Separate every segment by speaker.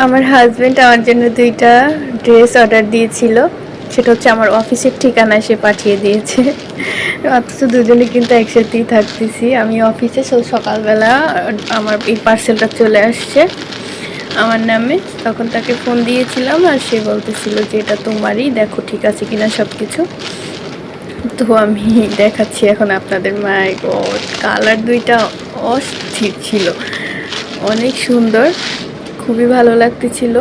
Speaker 1: আমার হাজবেন্ড আমার জন্য 2টা ড্রেস অর্ডার দিয়েছিল। সেটা হচ্ছে আমার অফিসের ঠিকানায় সে পাঠিয়ে দিয়েছে। অথচ দুজনে কিন্তু একসাথেই থাকতেছি। আমি অফিসে সকালবেলা আমার এই পার্সেলটা চলে আসছে আমার নামে। তখন তাকে ফোন দিয়েছিলাম আর সে বলতেছিল যে এটা তোমারই, দেখো ঠিক আছে কিনা সব কিছু। তো আমি দেখাচ্ছি এখন আপনাদের। মাই গড, কালার 2টা অস্থির ছিল, অনেক সুন্দর, খুবই ভালো লাগতেছিল।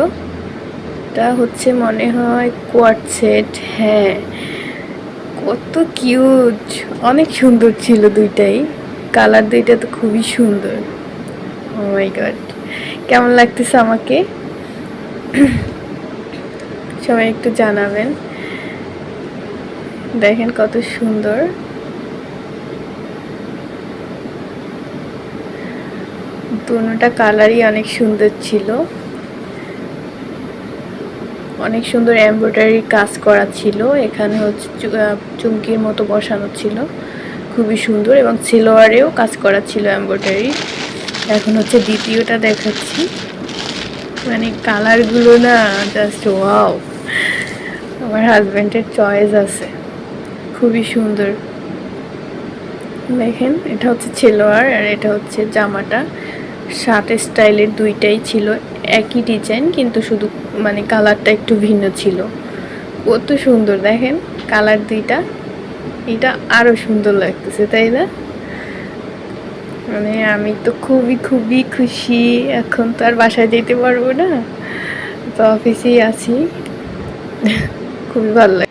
Speaker 1: এটা হচ্ছে মনে হয় কোয়ার্ড সেট। হ্যাঁ, কত কিউট, অনেক সুন্দর ছিল দুইটাই। কালার 2টা তো খুবই সুন্দর। ও মাই গড, কেমন লাগতেছে আমাকে সবাই একটু জানাবেন। দেখেন কত সুন্দর। দুটোটা কালারই অনেক সুন্দর ছিল, অনেক সুন্দর এমব্রয়ডারি কাজ করা ছিল। এখানে হচ্ছে চুমকির মতো বসানো ছিল, খুবই সুন্দর, এবং সিলোয়ারেও কাজ করা ছিল এমব্রয়ডারি। এখন হচ্ছে দ্বিতীয়টা দেখাচ্ছি। মানে কালারগুলো না জাস্ট ওয়াও, আমার হাজব্যান্ডের চয়েস আছে, খুবই সুন্দর। দেখেন, এটা হচ্ছে সেলোয়ার আর এটা হচ্ছে জামাটা। শার্ট স্টাইলের দুইটাই ছিল, একই ডিজাইন, কিন্তু শুধু মানে কালারটা একটু ভিন্ন ছিল। কত সুন্দর দেখেন কালার 2টা। এটা আরো সুন্দর লাগতেছে, তাই না? মানে আমি তো খুবই খুবই খুশি। এখন তো আর বাসায় যেতে পারবো না, তো অফিসেই আছি। খুবই ভালো লাগে।